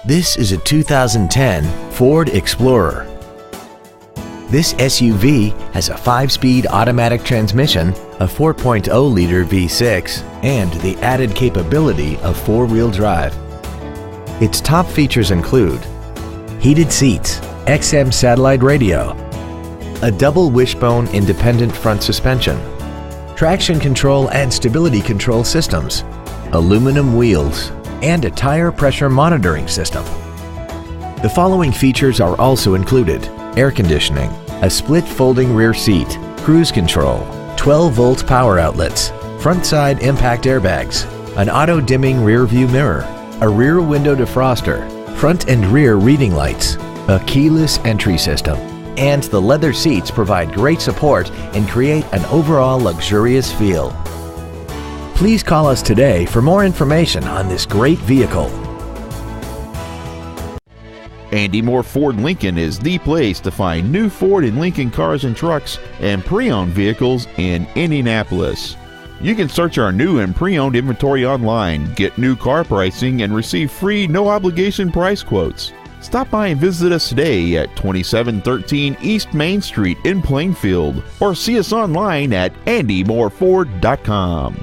This is a 2010 Ford Explorer. This SUV has a 5-speed automatic transmission, a 4.0-liter V6, and the added capability of 4-wheel drive. Its top features include heated seats, XM satellite radio, a double wishbone independent front suspension, traction control and stability control systems, aluminum wheels, and a tire pressure monitoring system. The following features are also included: air conditioning, a split folding rear seat, cruise control, 12-volt power outlets, front side impact airbags, an auto-dimming rear view mirror, a rear window defroster, front and rear reading lights, a keyless entry system, and the leather seats provide great support and create an overall luxurious feel. Please call us today for more information on this great vehicle. Andy Mohr Ford Lincoln is the place to find new Ford and Lincoln cars and trucks and pre-owned vehicles in Indianapolis. You can search our new and pre-owned inventory online, get new car pricing, and receive free no-obligation price quotes. Stop by and visit us today at 2713 East Main Street in Plainfield, or see us online at andymohrford.com.